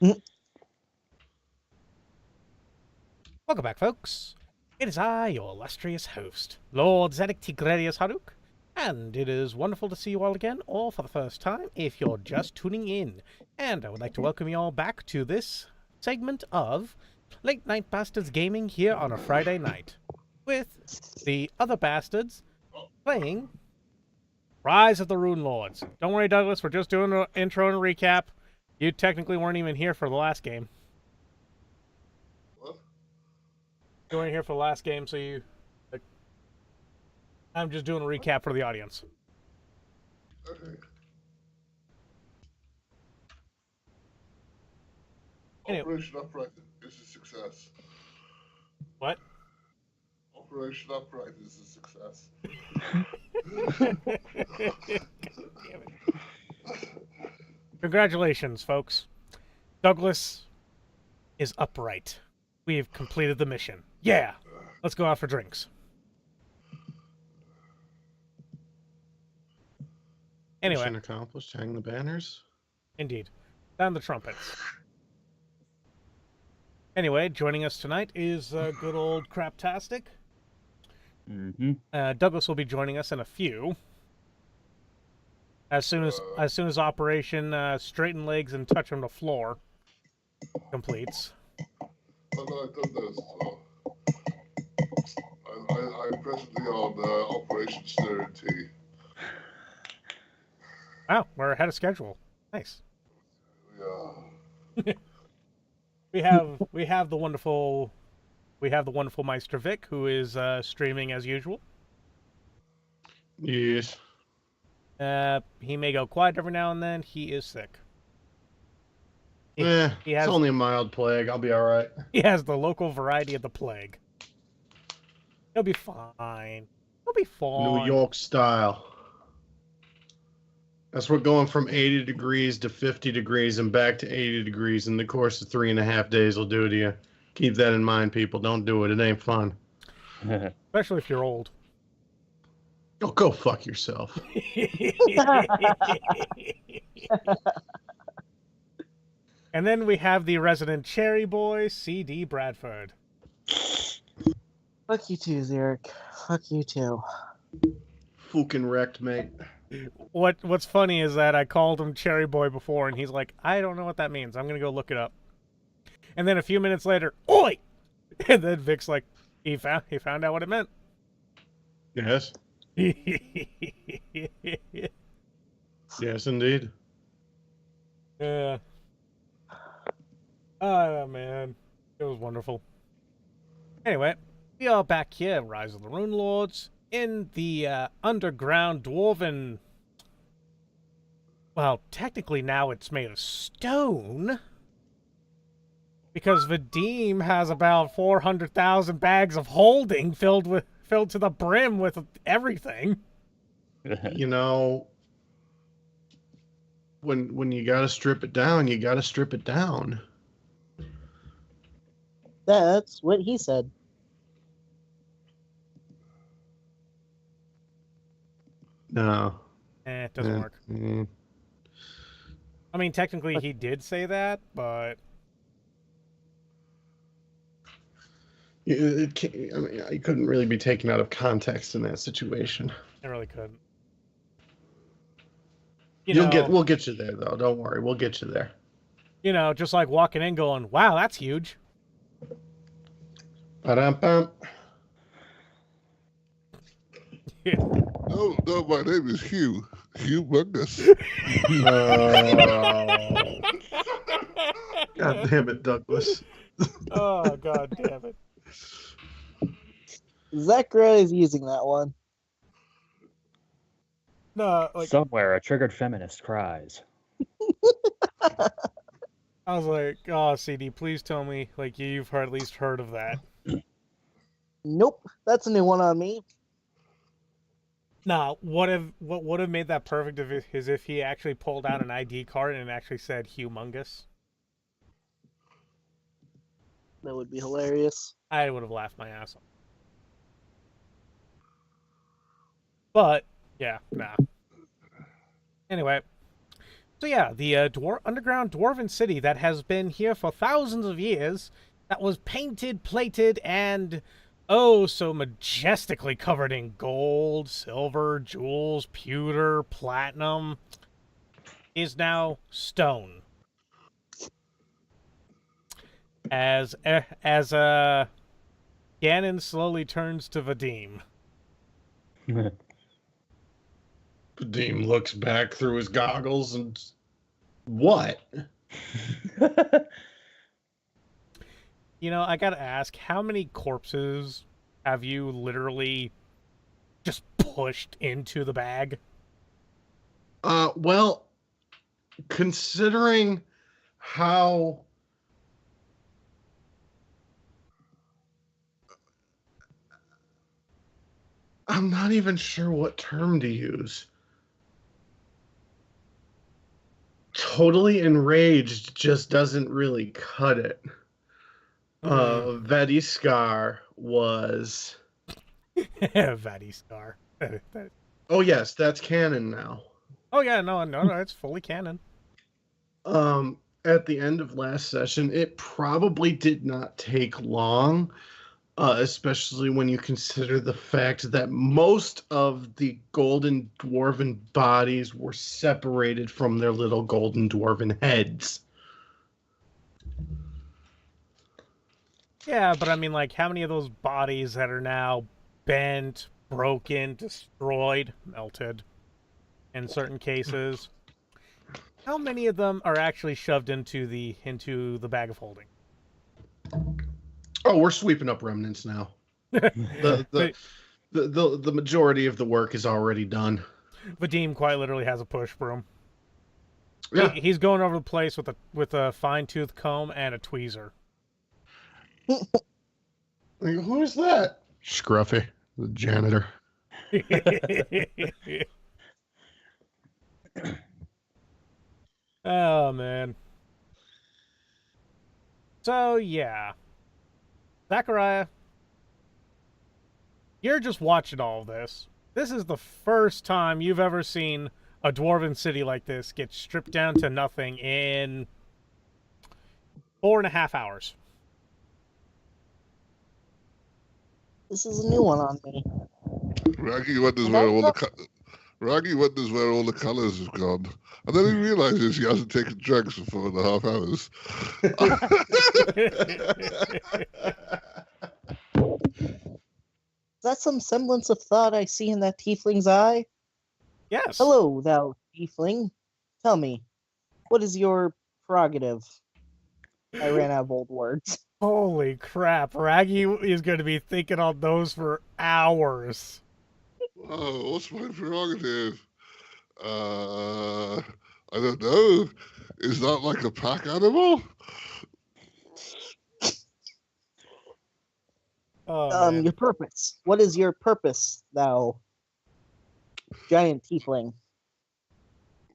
Welcome back, folks. It is I, your illustrious host, Lord Zedek Tigredius Haruk, and it is wonderful to see you all again, or for the first time, if you're just tuning in. And I would like to welcome you all back to this segment of Late Night Bastards Gaming here on a Friday night, with the other bastards playing Rise of the Runelords. Don't worry, Douglas, we're just doing an intro and a recap. You technically weren't even here for the last game. What? You weren't here for the last game, so you... I'm just doing a recap for the audience. Okay. Anyway. Operation Upright is a success. What? Operation Upright is a success. Damn it. Congratulations, folks. Douglas is upright. We've completed the mission. Yeah! Let's go out for drinks. Anyway. Mission accomplished. Hang the banners. Indeed. Down the trumpets. Anyway, joining us tonight is good old Craptastic. Douglas will be joining us in a few. As soon as Operation Straighten Legs and Touch on the Floor completes. Oh no, I've done those as well. I'm presently on Operation Stir and Tea. Wow, we're ahead of schedule. Nice. Yeah. we have the wonderful Meister Vic, who is streaming as usual. Yes. He may go quiet every now and then. He is sick. It's only a mild plague. I'll be all right. He has the local variety of the plague. He'll be fine. He'll be fine. New York style. That's what going from 80 degrees to 50 degrees and back to 80 degrees in the course of 3.5 days will do to you. Keep that in mind, people. Don't do it. It ain't fun. Especially if you're old. Oh, go fuck yourself. And then we have the resident cherry boy, C.D. Bradford. Fuck you too, Zarek. Fuck you too. Fucking wrecked, mate. What's funny is that I called him Cherry Boy before, and he's like, I don't know what that means. I'm gonna go look it up. And then a few minutes later, oi! And then Vic's like, he found out what it meant. Yes. Yes, indeed. Yeah. Oh, man. It was wonderful. Anyway, we are back here at Rise of the Runelords in the underground dwarven... Well, technically now it's made of stone. Because Vadim has about 400,000 bags of holding filled to the brim with everything. You know, when you gotta strip it down, you gotta strip it down. That's what he said. No. It doesn't work. I mean, technically he did say that, but... I mean, I couldn't really be taken out of context in that situation. I really couldn't. We'll get you there, though. Don't worry. We'll get you there. You know, just like walking in going, wow, that's huge. Ba-dum-bum. No, my name is Hugh. Humongous. God damn it, Douglas. Oh, god damn it. Zacharia is using that one. No, like... Somewhere a triggered feminist cries. I was like, oh, CD, please tell me, like, you've at least heard of that. Nope, that's a new one on me. Nah, what would have made that perfect is if he actually pulled out an ID card and it actually said humongous. That would be hilarious. I would have laughed my ass off. But, yeah, nah. Anyway, So yeah, the underground dwarven city that has been here for thousands of years, that was painted, plated, and oh so majestically covered in gold, silver, jewels, pewter, platinum, is now stone. As Gannon slowly turns to Vadim. Vadim looks back through his goggles and what? You know, I gotta ask, how many corpses have you literally just pushed into the bag? Well, considering how I'm not even sure what term to use. Totally enraged just doesn't really cut it. Vadiskar was. Vadim Star. Oh yes, that's canon now. Oh yeah, no, it's fully canon. At the end of last session, it probably did not take long, especially when you consider the fact that most of the golden dwarven bodies were separated from their little golden dwarven heads. Yeah, but I mean, like, how many of those bodies that are now bent, broken, destroyed, melted, in certain cases, how many of them are actually shoved into the bag of holding? Oh, we're sweeping up remnants now. The majority of the work is already done. Vadim quite literally has a push broom. Yeah. He's going over the place with a fine-tooth comb and a tweezer. Who is that? Scruffy, the janitor. Oh, man. So, yeah. Zacharia, you're just watching all of this. This is the first time you've ever seen a dwarven city like this get stripped down to nothing in 4.5 hours. This is a new one on me. Raggy wonders where all the colours have gone, and then he realizes he hasn't taken drugs for 4.5 hours. Is that some semblance of thought I see in that tiefling's eye? Yes. Hello, thou tiefling. Tell me, what is your prerogative? I ran out of old words. Holy crap. Raggy is going to be thinking on those for hours. Oh, what's my prerogative? I don't know. Is that like a pack animal? Oh, man. Your purpose. What is your purpose, thou giant tiefling?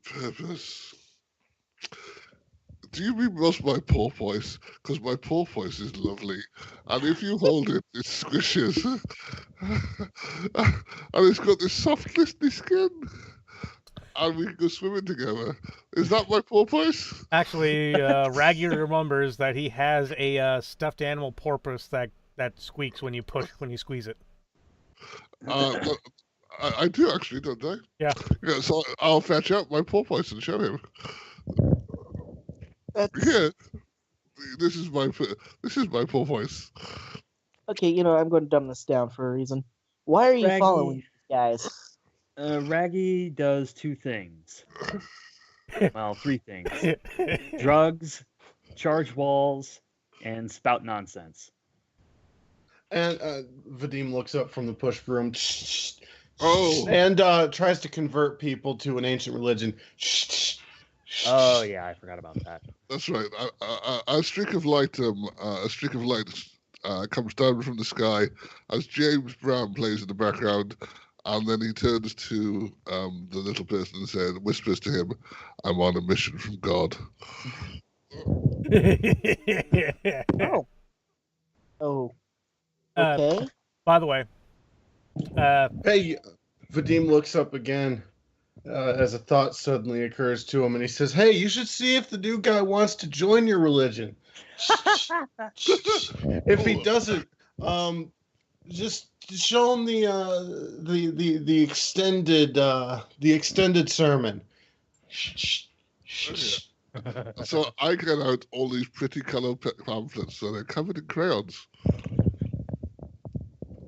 Purpose? Do you mean most my porpoise? Because my porpoise is lovely, and if you hold it, it squishes, and it's got this soft, glistening skin, and we can go swimming together. Is that my porpoise? Actually, Raggy remembers that he has a stuffed animal porpoise that squeaks when you squeeze it. Well, I do actually, don't I? Yeah. Yeah. So I'll fetch out my porpoise and show him. That's... Yeah. This is my porpoise. Okay, I'm going to dumb this down for a reason. Why are you Raggy. following these guys? Raggy does two things. Well, three things. Drugs, charge walls, and spout nonsense. And Vadim looks up from the push broom. Oh. And tries to convert people to an ancient religion. Oh yeah, I forgot about that. That's right. A streak of light comes down from the sky as James Brown plays in the background, and then he turns to the little person and whispers to him, "I'm on a mission from God." Oh. Oh. Okay. By the way, Hey, Vadim looks up again. as a thought suddenly occurs to him, and he says, "Hey, you should see if the new guy wants to join your religion. If he doesn't, just show him the extended sermon." So I get out all these pretty colored pamphlets, so they're covered in crayons,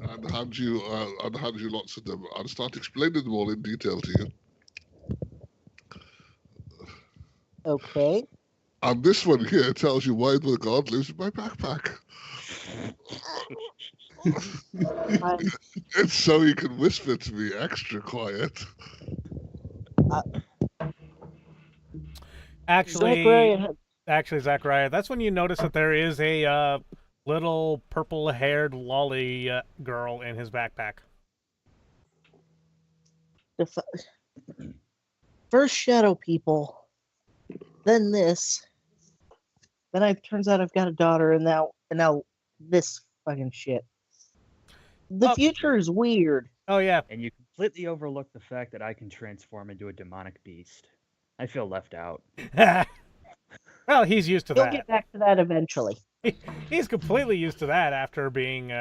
and hand you lots of them, and start explaining them all in detail to you. Okay. And this one here tells you why the god lives in my backpack. It's so he can whisper to me extra quiet. Actually, Zacharia, that's when you notice that there is a little purple-haired lolly girl in his backpack. First shadow people, then this, then it turns out I've got a daughter, and now this fucking shit. The future is weird. Oh yeah, And you completely overlook the fact that I can transform into a demonic beast. I feel left out. well, he's used to He'll that. get back to that eventually. He's completely used to that after being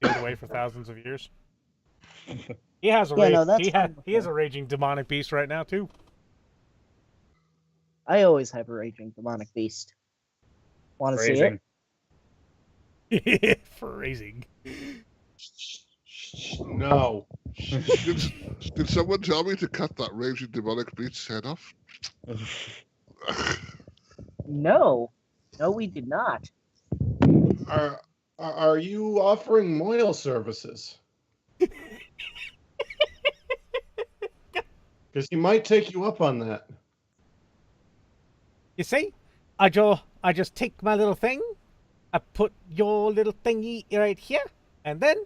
sealed away for thousands of years. He has a he has a raging demonic beast right now too. I always have a raging demonic beast. Want to see it? Phrasing. No. Did someone tell me to cut that raging demonic beast's head off? No, we did not. Are you offering moil services? Because he might take you up on that. You see, I just take my little thing, I put your little thingy right here, and then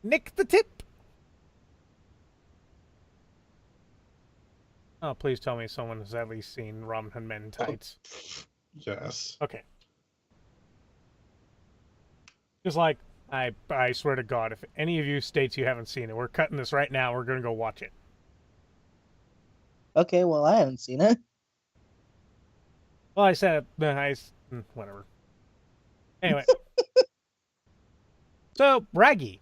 nick the tip. Oh, please tell me someone has at least seen Robin Hood Men in Tights. Yes. Okay. Just like, I swear to God, if any of you states you haven't seen it, we're cutting this right now. We're going to go watch it. Okay, well, I haven't seen it. Well, I said whatever. Anyway. So, Raggy.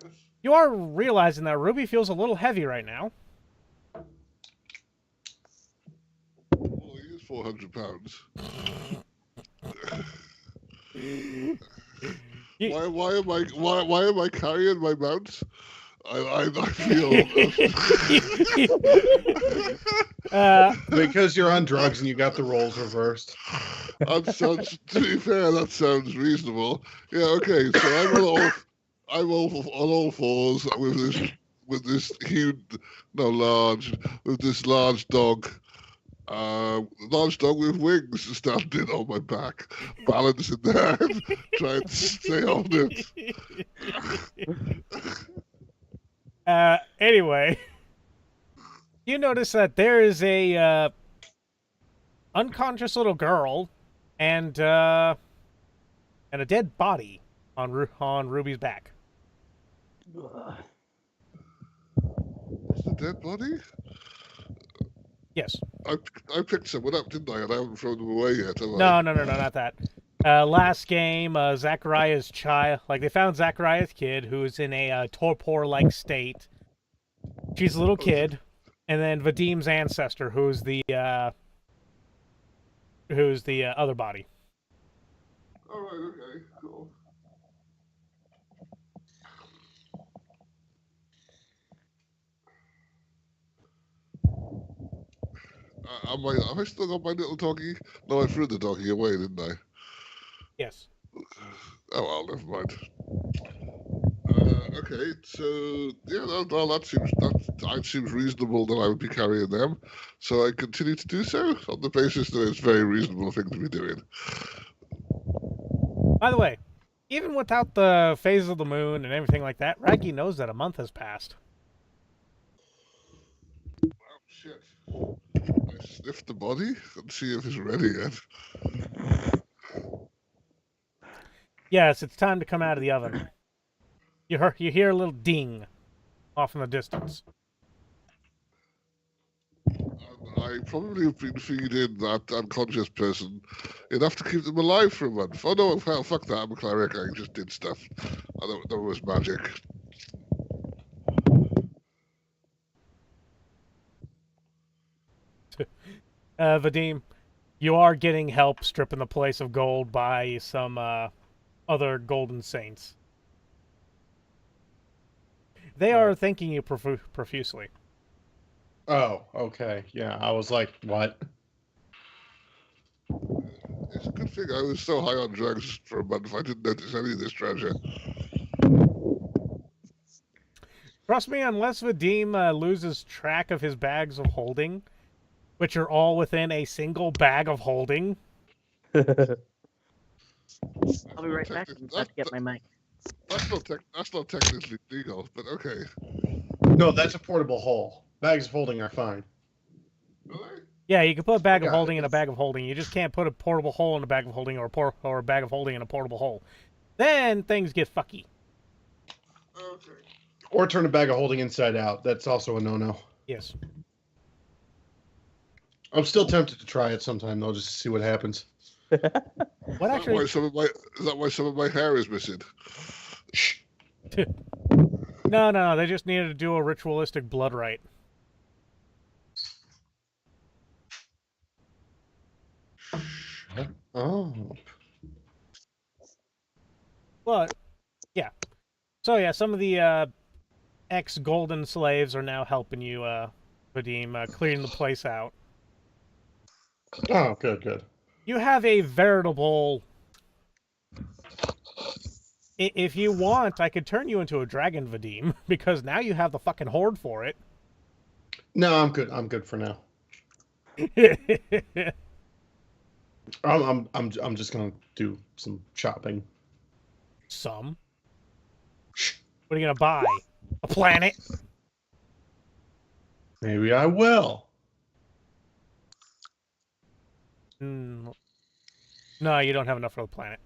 Yes. You are realizing that Ruby feels a little heavy right now. Well, he is 400 pounds. Why am I carrying my mount? I feel Because you're on drugs and you got the roles reversed. that sounds, to be fair, that sounds reasonable. Yeah, okay, so I'm on all fours with this large dog. Large dog with wings standing on my back, balancing there, trying to stay on it. Anyway, you notice that there is a unconscious little girl and a dead body on Ruby's back. Is the dead body? Yes. I picked someone up, didn't I? And I haven't thrown them away yet, have I? No, not that. Last game, Zachariah's child, they found Zachariah's kid, who's in a torpor-like state. She's a little kid, and then Vadim's ancestor, who's the other body. All right, okay, cool. Have I still got my little doggy? No, I threw the doggy away, didn't I? Yes. Oh well, never mind. Okay, so yeah, that seems reasonable that I would be carrying them. So I continue to do so on the basis that it's a very reasonable thing to be doing. By the way, even without the phase of the moon and everything like that, Raggy knows that a month has passed. Oh shit! I sniff the body and see if it's ready yet. Yes, it's time to come out of the oven. You hear a little ding off in the distance. I probably have been feeding that unconscious person enough to keep them alive for a month. Oh no, fuck that, I'm a cleric, I just did stuff. That was magic. Vadim, you are getting help stripping the place of gold by some other golden saints. They are thanking you profusely. Oh, okay. Yeah, I was like, what? It's a good thing I was so high on drugs for a month I didn't notice any of this treasure. Trust me, unless Vadim loses track of his bags of holding, which are all within a single bag of holding. I'll be right back. I'm about to get my mic. That's not technically legal, but okay. No, that's a portable hole. Bags of holding are fine. Really? Yeah, you can put a bag of Yeah, holding in a bag of holding. You just can't put a portable hole in a bag of holding or a bag of holding in a portable hole. Then things get fucky. Okay. Or turn a bag of holding inside out. That's also a no-no. Yes. I'm still tempted to try it sometime, though, just to see what happens. What actually? Is that why some of my hair is missing? Shh. No. They just needed to do a ritualistic blood rite. Oh. But yeah. So yeah, some of the ex-golden slaves are now helping you, Vadim, clearing the place out. Oh, good. You have a veritable... If you want, I could turn you into a dragon, Vadim, because now you have the fucking horde for it. No, I'm good. I'm good for now. I'm just gonna do some shopping. Some? What are you gonna buy? A planet? Maybe I will. No, you don't have enough for the planet.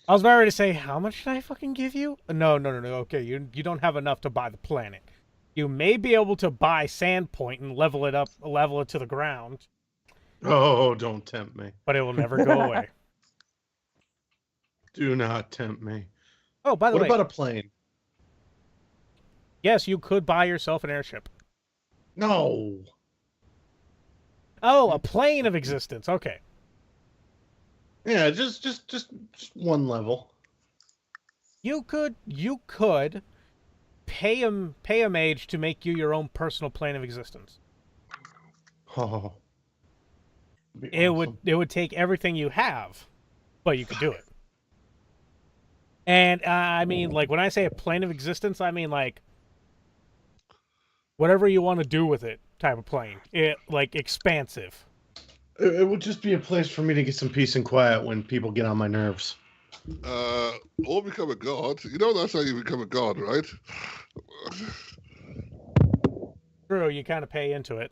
I was about ready to say, how much should I fucking give you? No. Okay, you don't have enough to buy the planet. You may be able to buy Sandpoint and level it to the ground, Oh, don't tempt me. but it will never go away. Do not tempt me. Oh, by the way, what about a plane? yes, you could buy yourself an airship. No. Oh, a plane of existence. Okay. Yeah, just one level. You could pay a mage to make you your own personal plane of existence. Oh. It would take everything you have, but you could do it. And I mean, like, when I say a plane of existence, I mean like whatever you want to do with it type of plane. It like expansive. It would just be a place for me to get some peace and quiet when people get on my nerves. Or become a god. You know that's how you become a god, right? True, you kind of pay into it.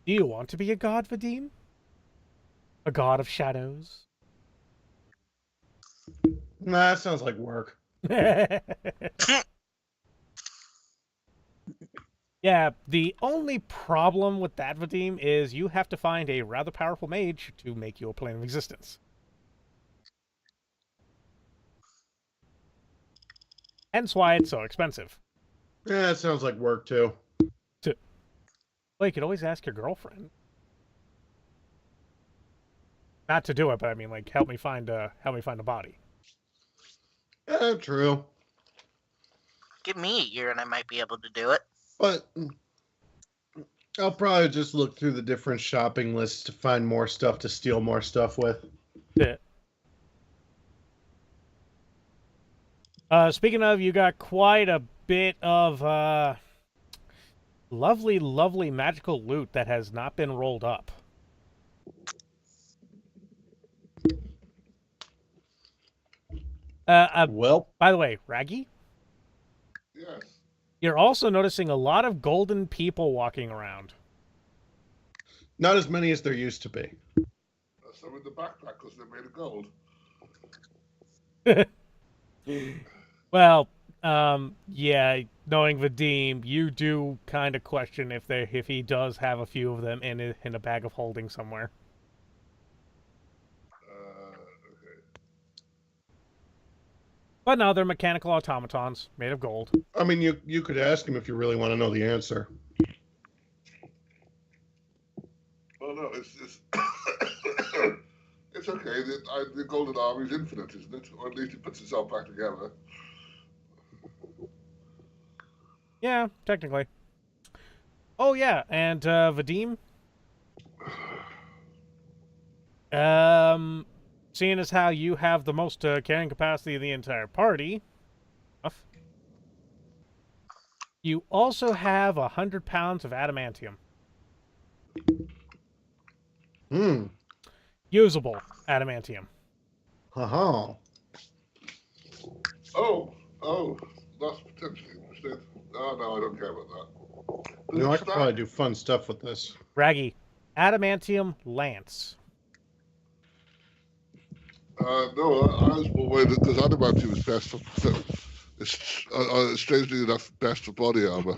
Do you want to be a god, Vadim? A god of shadows? Nah, that sounds like work. Yeah, the only problem with that, Vadim, is you have to find a rather powerful mage to make you a plane of existence. Hence why it's so expensive. Yeah, that sounds like work too. Well, you could always ask your girlfriend. Not to do it, but I mean, like, help me find a body. Yeah, true. Give me a year and I might be able to do it. But I'll probably just look through the different shopping lists to find more stuff to steal more stuff with. Yeah. Speaking of, you got quite a bit of lovely magical loot that has not been rolled up. Well, By the way, Raggy, Yes. you're also noticing a lot of golden people walking around. not as many as there used to be. So in the backpack because they're made of gold. Well, yeah, knowing Vadim, you do kind of question if he does have a few of them in a bag of holding somewhere. Okay. But no, they're mechanical automatons made of gold. I mean, you could ask him if you really want to know the answer. Well, no, it's it's okay. The Golden Army is infinite, isn't it? Or at least it puts itself back together. Yeah, technically. Oh yeah, and Vadim. Seeing as how you have the most carrying capacity of the entire party, you also have 100 pounds of adamantium. Usable adamantium. Haha. Oh, that's potentially interesting. Oh, no, I don't care about that. You know, I could probably do fun stuff with this. Raggy, adamantium lance. No, I was more worried because adamantium is best for. It's strangely enough best for body armor.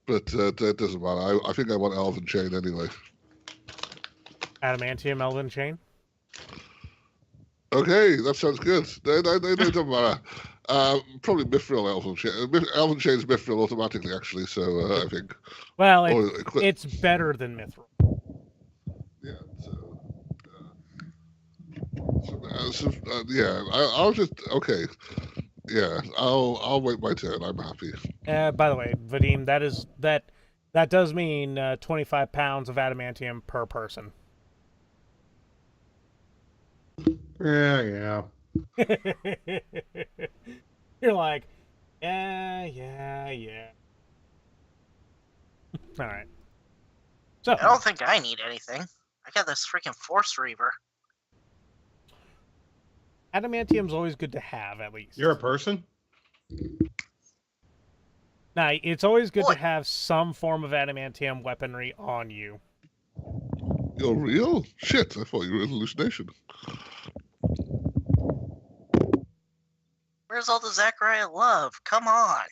But that doesn't matter. I think I want elven chain anyway. Adamantium elven chain. Okay, that sounds good. No, it doesn't matter. Probably mithril elven chain. Elven chain is mithril automatically, actually. So I think. Well, it's better than mithril. Yeah. Yeah. I'll just okay. Yeah, I'll wait my turn. I'm happy. By the way, Vadim, that does mean 25 pounds of adamantium per person. Yeah. You're like, yeah. All right. So I don't think I need anything. I got this freaking Force Reaver. Adamantium's always good to have, at least. You're a person? Nah, it's always good What? to have some form of adamantium weaponry on you. You're real? Shit, I thought you were an hallucination. Where's all the Zacharia love? Come on.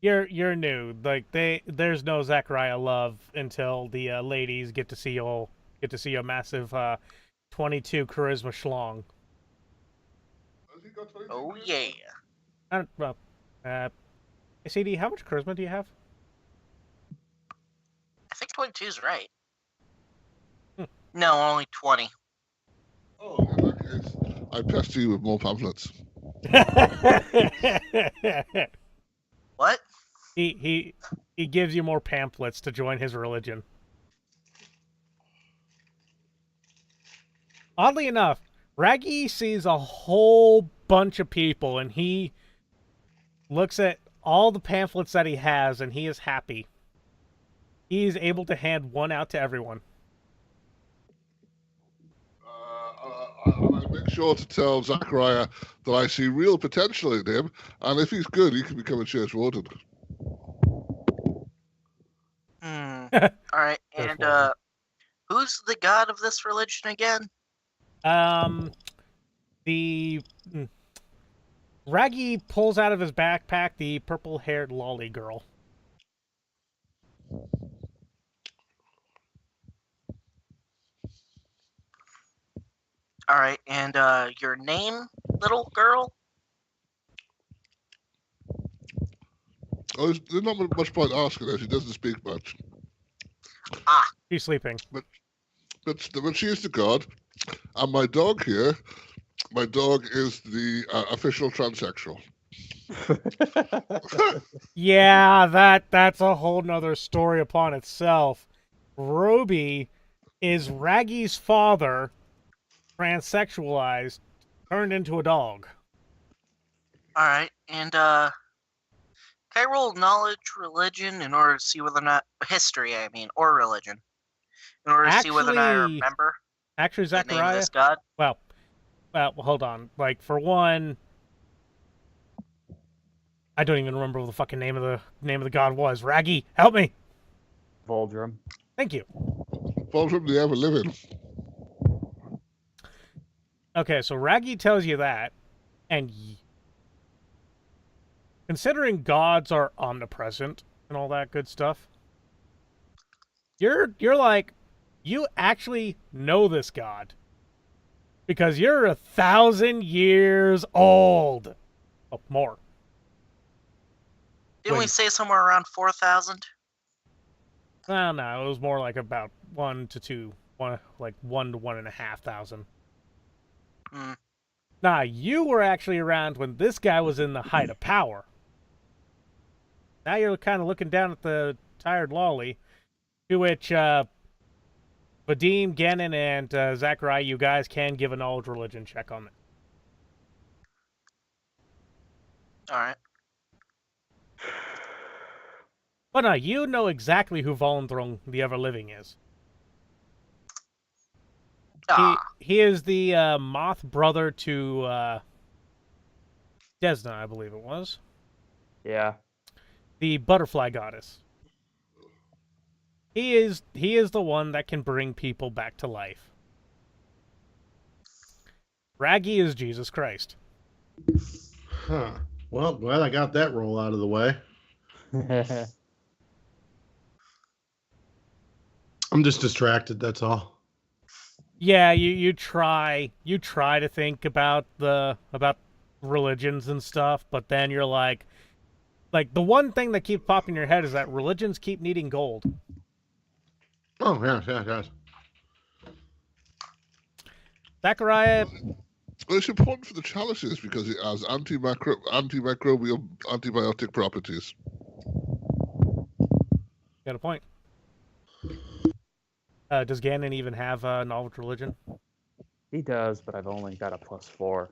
You're new. Like there's no Zacharia love until the ladies get to see a massive 22 charisma schlong. Has he got 22 Oh charisma? yeah. I don't, well, CD, how much charisma do you have? I think 22's right. No, only 20. Oh, in that case, I pester you with more pamphlets. What? He gives you more pamphlets to join his religion. Oddly enough, Raggy sees a whole bunch of people and he looks at all the pamphlets that he has and he is happy. He's able to hand one out to everyone. I make sure to tell Zacharia that I see real potential in him, and if he's good, he can become a church warden. Alright, and who's the god of this religion again? Raggy pulls out of his backpack the purple-haired lolly girl. Alright, and your name, little girl? Oh, there's not much point asking her. She doesn't speak much. Ah. She's sleeping. But she is the god, and my dog here, my dog is the official transsexual. Yeah, that's a whole nother story upon itself. Roby is Raggy's father, transsexualized, turned into a dog. Alright, and can I roll knowledge, religion in order to see whether or not history, I mean, or religion, in order to see whether or not I remember actually, the name of Zacharia. this god? Well, hold on. Like for one, I don't even remember what the fucking name of the god was. Raggy, help me. Voldrum. Thank you. Fall from the ever living. Okay, so Raggy tells you that, and considering gods are omnipresent and all that good stuff, you're like, you actually know this god because you're 1,000 years old. Oh, more. Didn't we Wait. say somewhere around 4,000? Well, no, it was more like about 1 to 1,500. Hmm. Nah, you were actually around when this guy was in the height of power. Now you're kind of looking down at the tired lolly, to which Vadim, Gannon, and Zacharia, you guys can give a knowledge religion check on it. Alright. But no, you know exactly who Volendrung the Ever-Living is. He is the moth brother to Desna, I believe it was. Yeah. The butterfly goddess. He is the one that can bring people back to life. Raggy is Jesus Christ. Huh. Well, glad I got that roll out of the way. I'm just distracted, that's all. Yeah, you try to think about religions and stuff, but then you're like the one thing that keeps popping in your head is that religions keep needing gold. Oh, yes. Zacharia, Well, it's important for the chalices because it has antimicrobial, antibiotic properties. got a point. Does Gannon even have knowledge religion? He does, but I've only got a +4.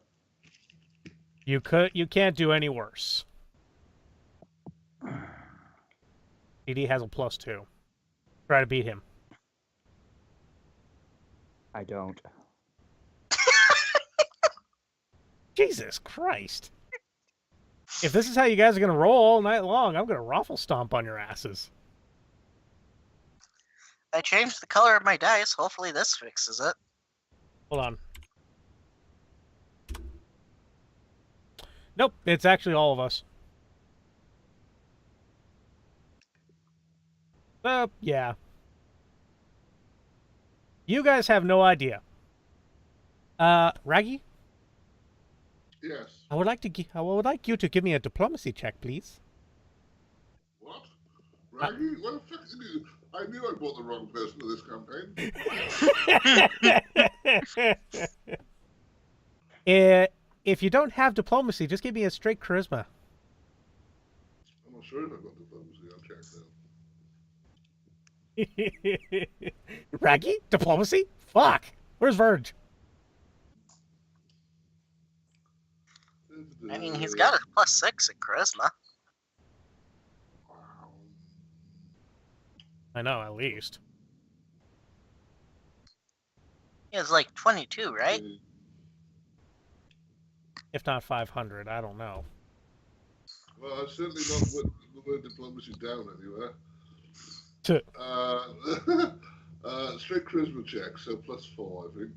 You can't do any worse. PD has a +2. Try to beat him. I don't. Jesus Christ. If this is how you guys are going to roll all night long, I'm going to raffle stomp on your asses. I changed the color of my dice. Hopefully this fixes it. Hold on. Nope, it's actually all of us. Yeah. You guys have no idea. Raggy? Yes. I would like you to give me a diplomacy check, please. What? Raggy? What the fuck did you? I knew I bought the wrong person for this campaign. If you don't have diplomacy, just give me a straight charisma. I'm not sure if I got diplomacy. I'll check now. Raggy? Diplomacy? Fuck! Where's Verge? I mean, he's got a +6 in charisma. Wow. I know, at least. He has like 22, right? If not 500, I don't know. Well, I've certainly not put the word diplomacy down anywhere. Straight charisma check, so +4, I think.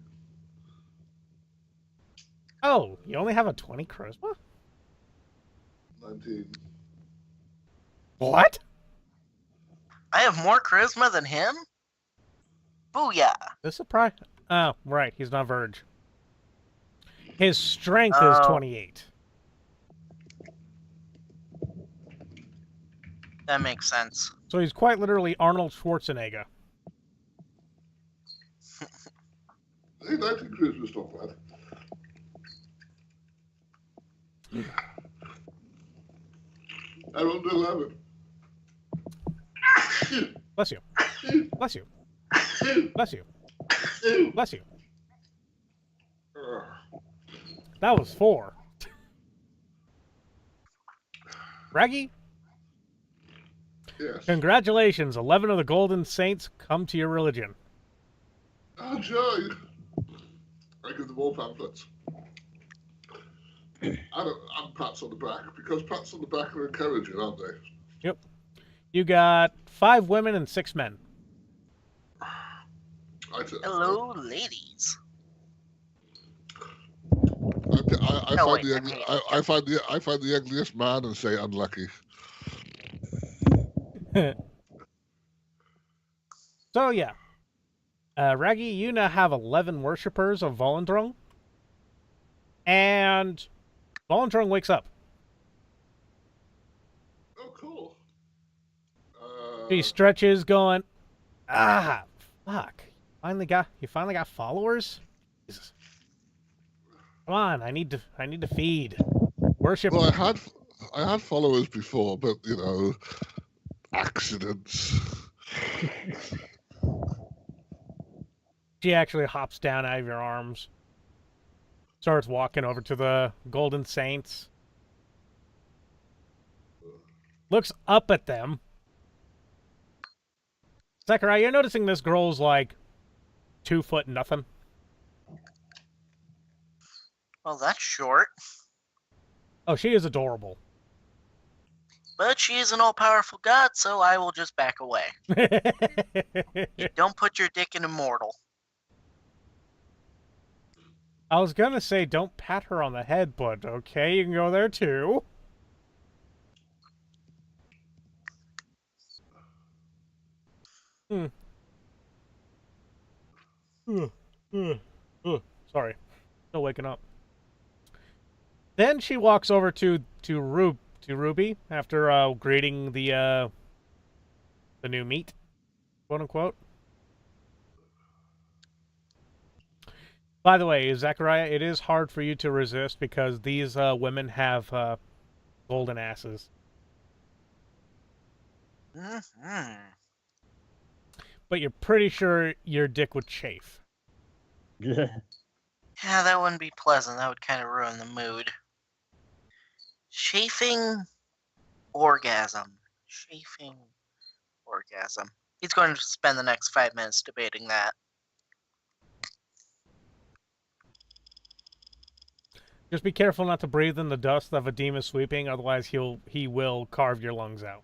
Oh, you only have a 20 charisma? 19. What? I have more charisma than him? Booyah! This surprise. Oh, right, he's not Verge. His strength is Oh. 28. That makes sense. So he's quite literally Arnold Schwarzenegger. Hey, 19 charisma's not bad. I rolled 11. Bless you. Bless you. Bless you. Bless you. That was 4. Raggy, Yes. congratulations. 11 of the Golden Saints come to your religion. Oh, joy. I give them all pamphlets. And pats on the back, because pats on the back are encouraging, aren't they? Yep. You got 5 women and 6 men. Hello, ladies. No, find wait, the I ugly, mean, I find the ugliest man and say unlucky. So yeah, Raggy, you now have 11 worshippers of Volendrung, and Volendrung wakes up. Oh, cool. She stretches, going, "Ah, fuck! You finally got followers. Jesus. Come on, I need to feed. Worship." Well, I had followers before, but you know, accidents. She actually hops down out of your arms, starts walking over to the Golden Saints, looks up at them. Zacharia, you're noticing this girl's like 2 foot nothing. well, that's short. Oh, she is adorable. But she is an all-powerful god, so I will just back away. Don't put your dick in immortal. I was gonna say don't pat her on the head, but okay, you can go there too. Sorry, still waking up. Then she walks over to Ruby after greeting the new meat, quote unquote. By the way, Zacharia, it is hard for you to resist because these women have golden asses. Mm-hmm. But you're pretty sure your dick would chafe. Yeah, that wouldn't be pleasant. That would kind of ruin the mood. Chafing orgasm. Chafing orgasm. He's going to spend the next 5 minutes debating that. Just be careful not to breathe in the dust that Vadim is sweeping, otherwise he will carve your lungs out.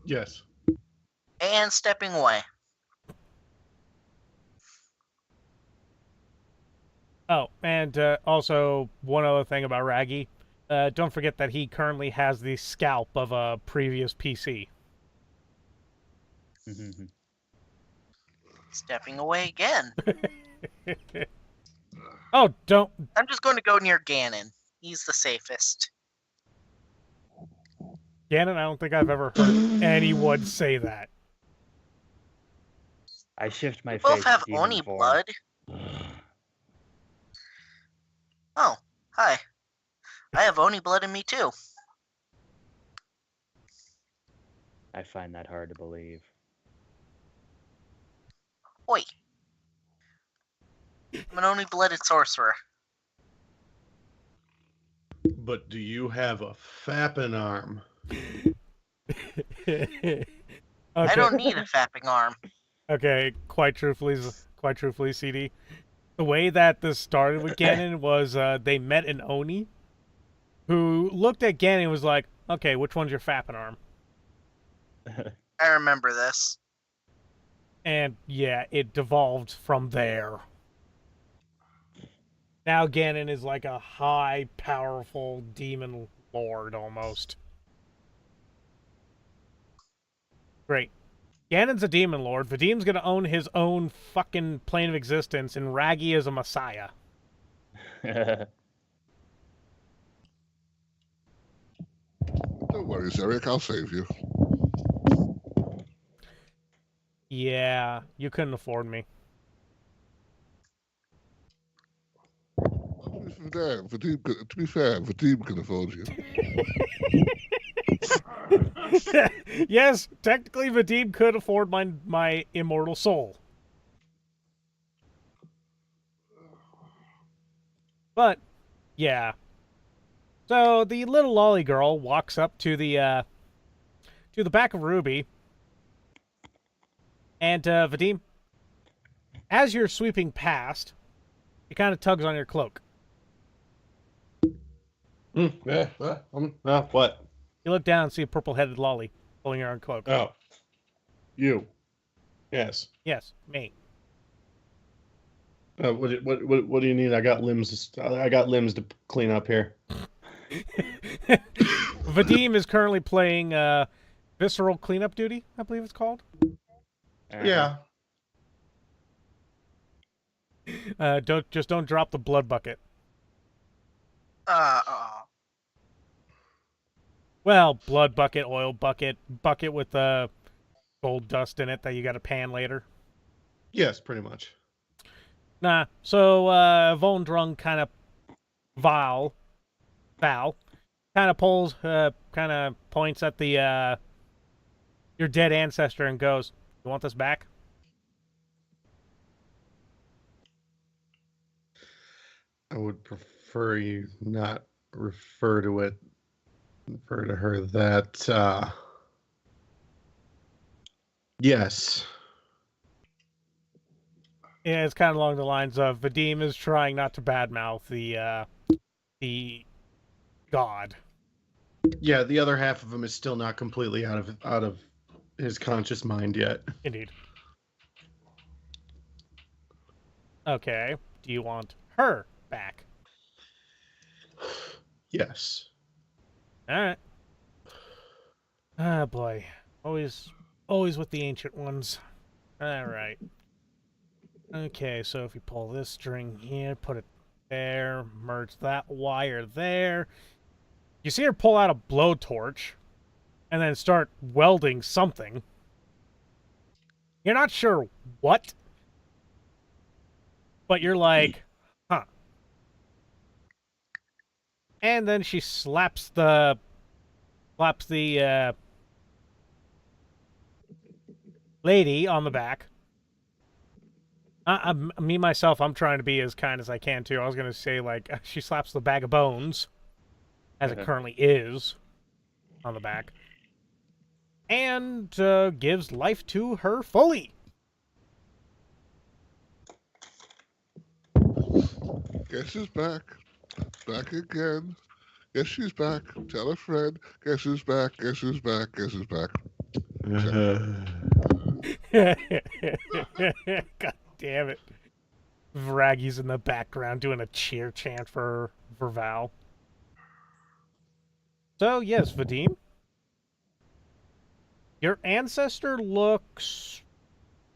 Yes. And stepping away. Oh, and also one other thing about Raggy. Don't forget that he currently has the scalp of a previous PC. Stepping away again. Oh, don't. I'm just going to go near Gannon. He's the safest. Gannon, I don't think I've ever heard anyone say that. I shift my We face. both have to demon Oni form. blood. Oh, hi. I have Oni blood in me too. I find that hard to believe. Oi. I'm an Oni-blooded sorcerer. But do you have a fapping arm? Okay. I don't need a fapping arm. Okay, quite truthfully, CD. The way that this started with Gannon was they met an Oni who looked at Gannon and was like, okay, which one's your fapping arm? I remember this. And yeah, it devolved from there. Now Gannon is like a high, powerful demon lord almost. Great. Gannon's a demon lord. Vadim's gonna own his own fucking plane of existence, and Raggy is a messiah. Don't worry, Eric, I'll save you. Yeah, you couldn't afford me. To be fair, Vadim can afford you. Yes, technically Vadim could afford my immortal soul. But, yeah. So the little lolly girl walks up to the back of Ruby. And Vadim, as you're sweeping past, it kind of tugs on your cloak. What? You look down and see a purple-headed lolly pulling your own cloak. Oh. You. Yes. Yes, me. What do you need? I got limbs. I got limbs to clean up here. Vadim is currently playing Visceral Cleanup Duty, I believe it's called. Yeah. Don't drop the blood bucket. Well, blood bucket, oil bucket, bucket with gold dust in it that you got to pan later. Yes, pretty much. Nah. So Von Drung kind of Val kind of points at the your dead ancestor and goes, "You want this back?" I would prefer you not refer to her that. Yes. Yeah, it's kind of along the lines of Vadim is trying not to badmouth the god. Yeah, the other half of him is still not completely out of his conscious mind yet. Indeed. Okay. Do you want her back? Yes. All right. Ah, boy. Always with the ancient ones. All right. Okay, so if you pull this string here, put it there, merge that wire there. You see her pull out a blowtorch and then start welding something. You're not sure what, but you're like, huh. And then she slaps the lady on the back. Me, myself, I'm trying to be as kind as I can, too. I was going to say, like, she slaps the bag of bones, as it currently is, on the back, and gives life to her fully. Guess who's back? Back again. Guess she's back. Tell a friend. Guess who's back? Guess who's back? Guess who's back? God damn it. Raggy's in the background doing a cheer chant for Val. So, yes, Vadim. Your ancestor looks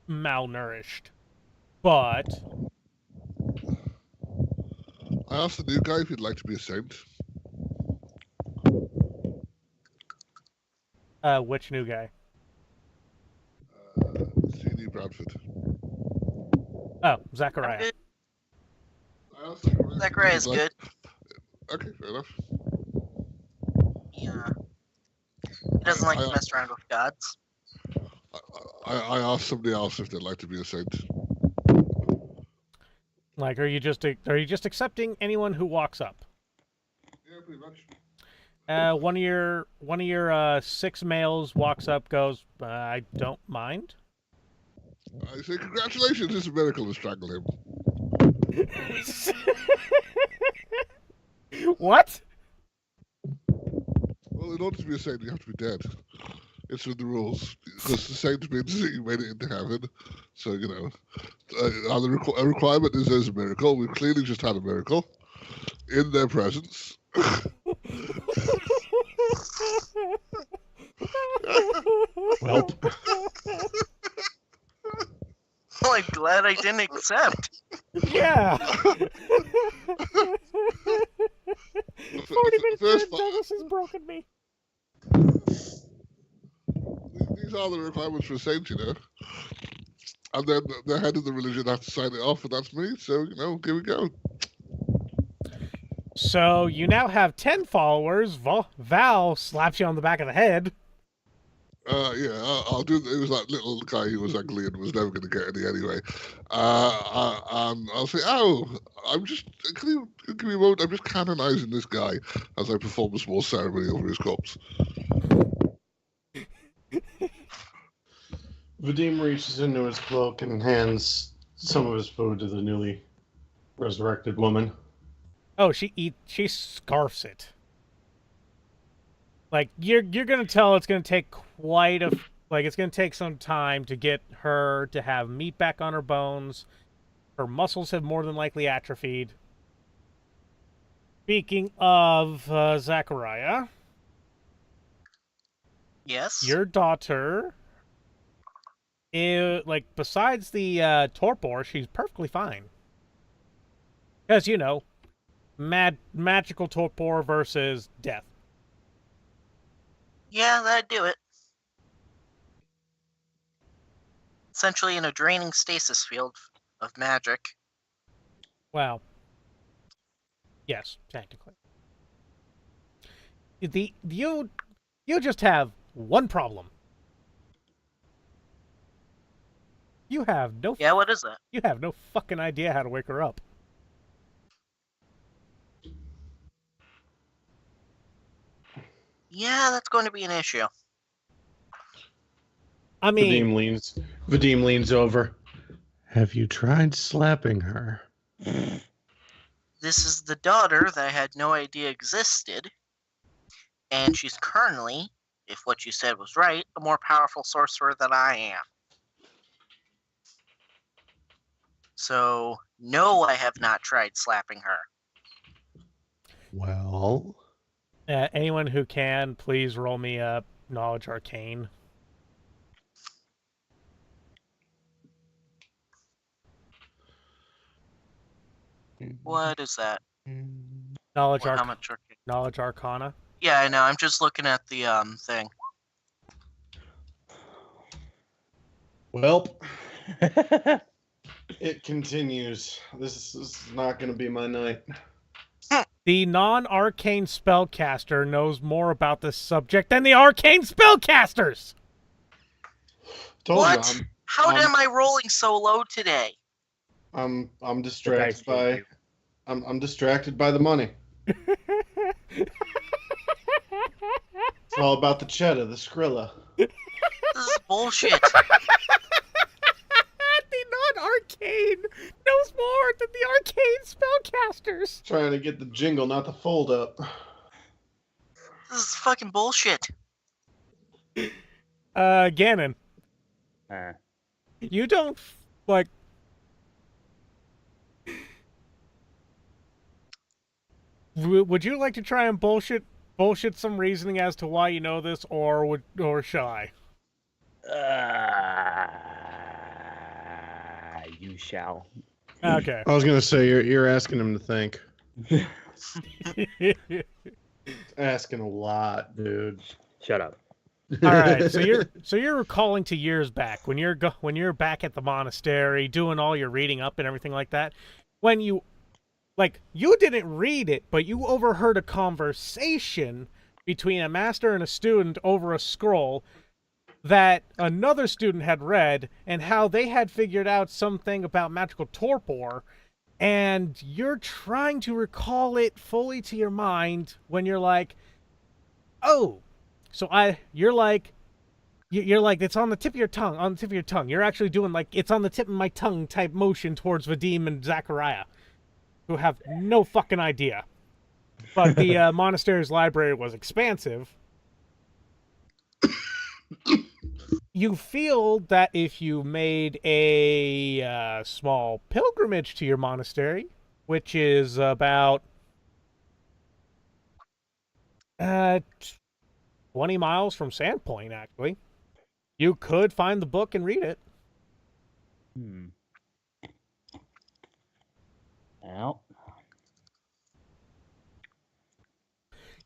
malnourished, but... I asked the new guy if he'd like to be a saint. Which new guy? C.D. Bradford. Oh, Zacharia. Good. I asked Zacharia if Zacharia's he'd like- good. Okay, fair enough. Yeah. He doesn't like to I- mess around with gods. I asked somebody else if they'd like to be a saint. Like, are you just accepting anyone who walks up? Yeah, pretty much. One of your 6 males walks up, goes, I don't mind. I say, congratulations, it's a miracle to strangle him. What? Well, in order to be a saint, you have to be dead. It's in the rules. Because the saint means that you made it into heaven. So, you know, a requirement is there's a miracle. We've clearly just had a miracle in their presence. Well, Well, I'm glad I didn't accept. Yeah. 40 minutes First in, Douglas has broken me. These are the requirements for a saint, you know. And then the head of the religion has to sign it off, and that's me. So, you know, here we go. So you now have 10 followers. Val slaps you on the back of the head. Yeah, I'll do. It was that little guy who was ugly and was never going to get any anyway. I'll say, "Oh, I'm just. Can you give me a moment? I'm just canonizing this guy as I perform a small ceremony over his corpse." Vadim reaches into his cloak and hands some of his food to the newly resurrected woman. Oh, she scarfs it. Like, you're gonna tell it's gonna take it's gonna take some time to get her to have meat back on her bones, Her muscles have more than likely atrophied. Speaking of Zacharia, Yes. your daughter, besides the torpor, she's perfectly fine. Because, you know, magical torpor versus death. Yeah, that'd do it. Essentially in a draining stasis field of magic. Well, yes, technically. You just have one problem. You have no Yeah, what is that? You have no fucking idea how to wake her up. Yeah, that's going to be an issue. I mean, Vadim leans over. Have you tried slapping her? This is the daughter that I had no idea existed. And she's currently, if what you said was right, a more powerful sorcerer than I am. So, no, I have not tried slapping her. Well, anyone who can, please roll me a Knowledge Arcane. What is that? Knowledge How much? Knowledge Arcana. Yeah, I know. I'm just looking at the thing. well, it continues. This is not going to be my night. The non-arcane spellcaster knows more about this subject than the arcane spellcasters. What? How am I rolling so low today? I'm distracted by I'm distracted by the money. It's all about the cheddar, the Skrilla. This is bullshit. The non-arcane knows more than the arcane spellcasters. Trying to get the jingle, not the fold up. This is fucking bullshit. Gannon, you don't like. Would you like to try and bullshit some reasoning as to why you know this, or shall I? You shall. Okay. I was gonna say you're asking him to think. Asking a lot, dude. Shut up. All right, so you're recalling to years back when you're back at the monastery doing all your reading up and everything like that. When you didn't read it, but you overheard a conversation between a master and a student over a scroll that another student had read, and how they had figured out something about magical torpor, and you're trying to recall it fully to your mind when you're like, oh. So you're like, it's on the tip of your tongue, You're actually doing like, it's on the tip of my tongue type motion towards Vadim and Zacharia, who have no fucking idea. But the monastery's library was expansive. You feel that if you made a small pilgrimage to your monastery, which is about 20 miles from Sandpoint, actually, you could find the book and read it. Well,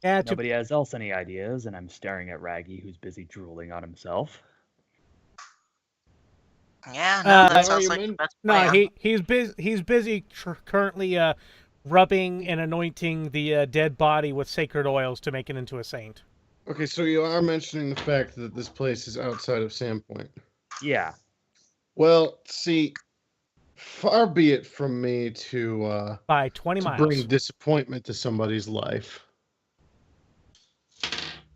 Yeah, nobody else any ideas, and I'm staring at Raggy, who's busy drooling on himself. Yeah, no, that sounds Sorry, like the best No, plan. he's busy currently rubbing and anointing the dead body with sacred oils to make it into a saint. Okay, so you are mentioning the fact that this place is outside of Sandpoint. Yeah. Well, see, far be it from me to By 20 miles. bring disappointment to somebody's life.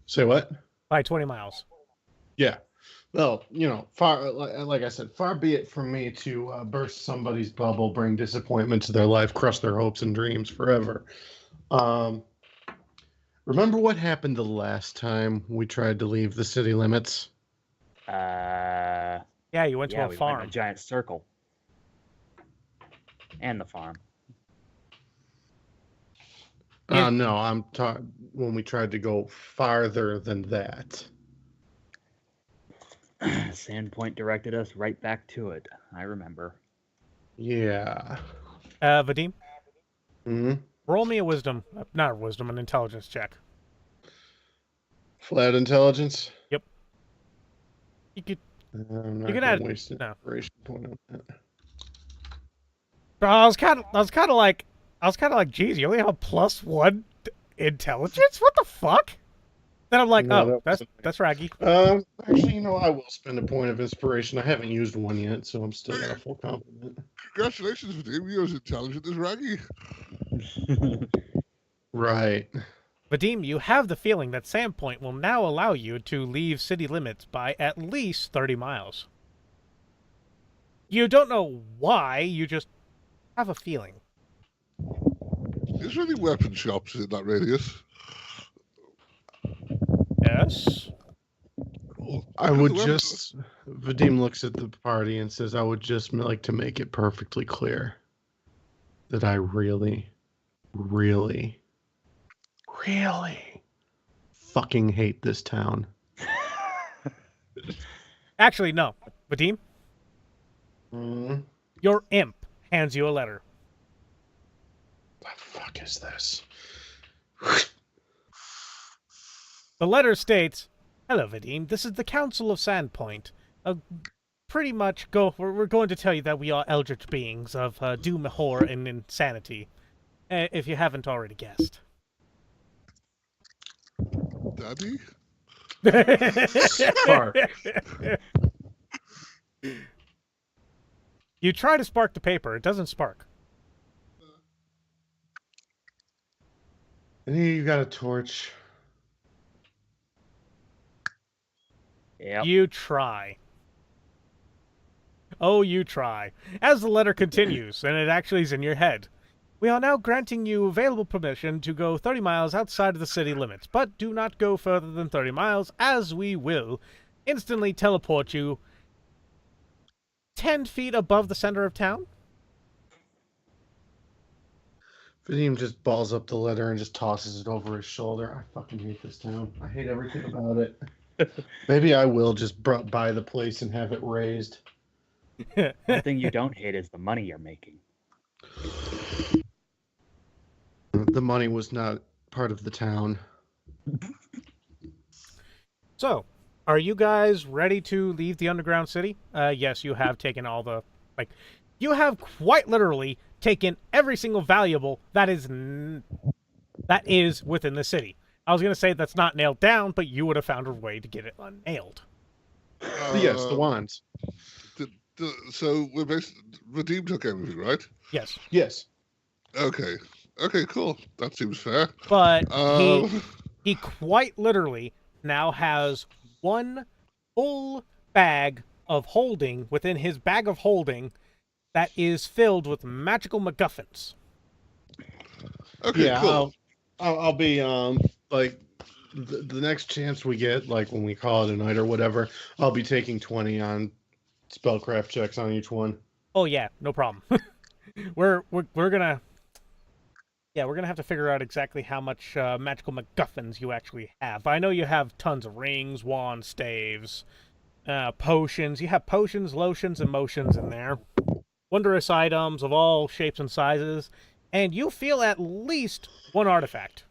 Say what? By 20 miles. Yeah. Well, far like I said, far be it from me to burst somebody's bubble, bring disappointment to their life, crush their hopes and dreams forever. Remember what happened the last time we tried to leave the city limits? Yeah, you went to a we farm. went in a giant circle. And the farm. No, I'm talking when we tried to go farther than that. Sandpoint directed us right back to it. I remember. Yeah. Vadim, Hmm. roll me a wisdom, not a wisdom, an intelligence check. Flat intelligence. You could. I'm not You can gonna add- waste an no. inspiration point on that. I was kind of like, geez, you only have a +1 intelligence? What the fuck? Then I'm like, No, oh, that wasn't- that's Raggy. Actually, I will spend a point of inspiration. I haven't used one yet, so I'm still at a full compliment. Congratulations, Vadim. You're as intelligent as Raggy. Right. Vadim, you have the feeling that Sandpoint will now allow you to leave city limits by at least 30 miles. You don't know why, you just have a feeling. Is there any weapon shops in that radius? Yes? I would just. Vadim looks at the party and says, I would just like to make it perfectly clear that I really, really, really fucking hate this town. Actually, no. Vadim, Mm. your imp hands you a letter. What the fuck is this? The letter states, "Hello, Vadim. This is the Council of Sandpoint. Pretty much, we're going to tell you that we are eldritch beings of doom, horror, and insanity, if you haven't already guessed." Daddy? Spark. You try to spark the paper. It doesn't spark. And here you got a torch. Yep. You try. Oh, you try. As the letter continues, and it actually is in your head. We are now granting you available permission to go 30 miles outside of the city limits, but do not go further than 30 miles, as we will instantly teleport you 10 feet above the center of town. Vadim just balls up the letter and just tosses it over his shoulder. I fucking hate this town. I hate everything about it. Maybe I will just buy the place and have it raised. One thing you don't hate is the money you're making. The money was not part of the town. So, are you guys ready to leave the underground city? Yes, you have taken all the, you have quite literally taken every single valuable that is within the city. I was going to say that's not nailed down, but you would have found a way to get it unnailed. Yes, the wands. So we're basically Vadim took everything, right? Yes. Yes. Okay. Okay, cool. That seems fair. But he quite literally now has one full bag of holding within his bag of holding that is filled with magical MacGuffins. Okay, Yeah, cool. I'll be like the next chance we get, like when we call it a night or whatever, I'll be taking 20 on spellcraft checks on each one. Oh yeah, no problem. we're gonna have to figure out exactly how much magical MacGuffins you actually have. I know you have tons of rings, wands, staves, potions. You have potions, lotions, and motions in there. Wondrous items of all shapes and sizes, and you feel at least one artifact.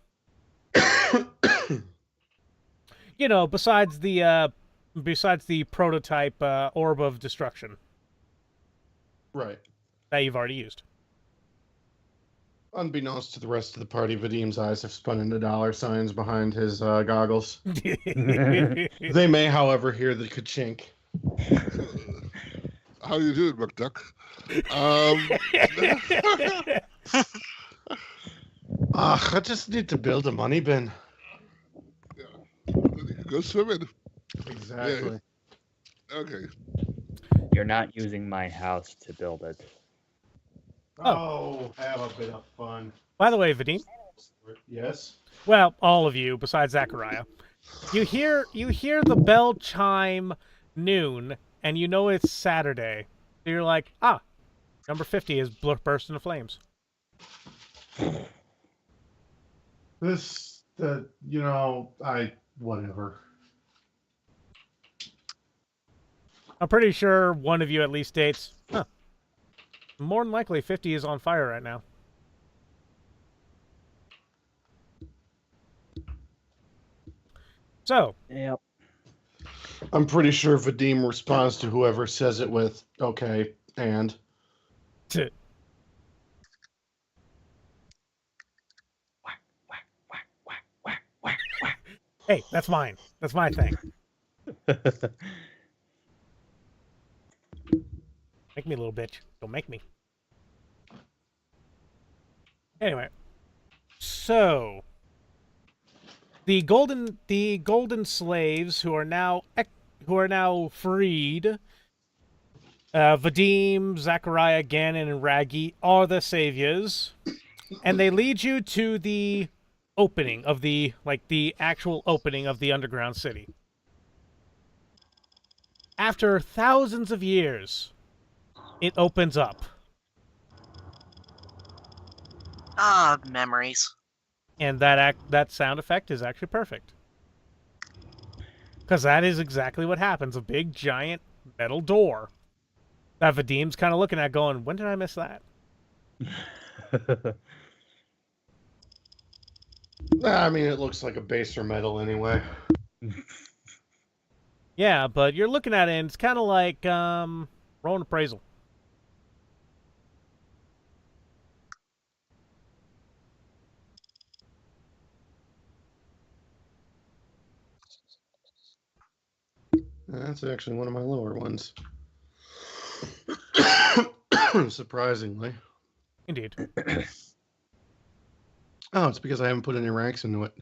You know, besides the prototype orb of destruction Right. that you've already used. Unbeknownst to the rest of the party, Vadim's eyes have spun into dollar signs behind his goggles. They may, however, hear the ka-chink. How you doing, McDuck? I just need to build a money bin. You can go swimming. Exactly. Okay. You're not using my house to build it. Oh, have a bit of fun. By the way, Vadim, Yes? well, all of you besides Zacharia, you hear the bell chime noon, and you know it's Saturday. So you're like, Number 50 is burst into flames. Whatever. I'm pretty sure one of you at least states, huh. More than likely, 50 is on fire right now. So, Yep. I'm pretty sure Vadim responds to whoever says it with, okay, and. hey, that's mine. That's my thing. Make me, little bitch. Don't make me. Anyway, so the golden slaves who are now freed, Vadim, Zacharia, Gannon, and Raggy are the saviors, and they lead you to the opening of the actual opening of the underground city. After thousands of years, it opens up. Ah, memories. And that sound effect is actually perfect. Because that is exactly what happens. A big, giant metal door that Vadim's kind of looking at going, when did I miss that? I mean, it looks like a baser metal anyway. Yeah, but you're looking at it and it's kind of like rolling appraisal. That's actually one of my lower ones. Surprisingly. Indeed. Oh, it's because I haven't put any ranks into it.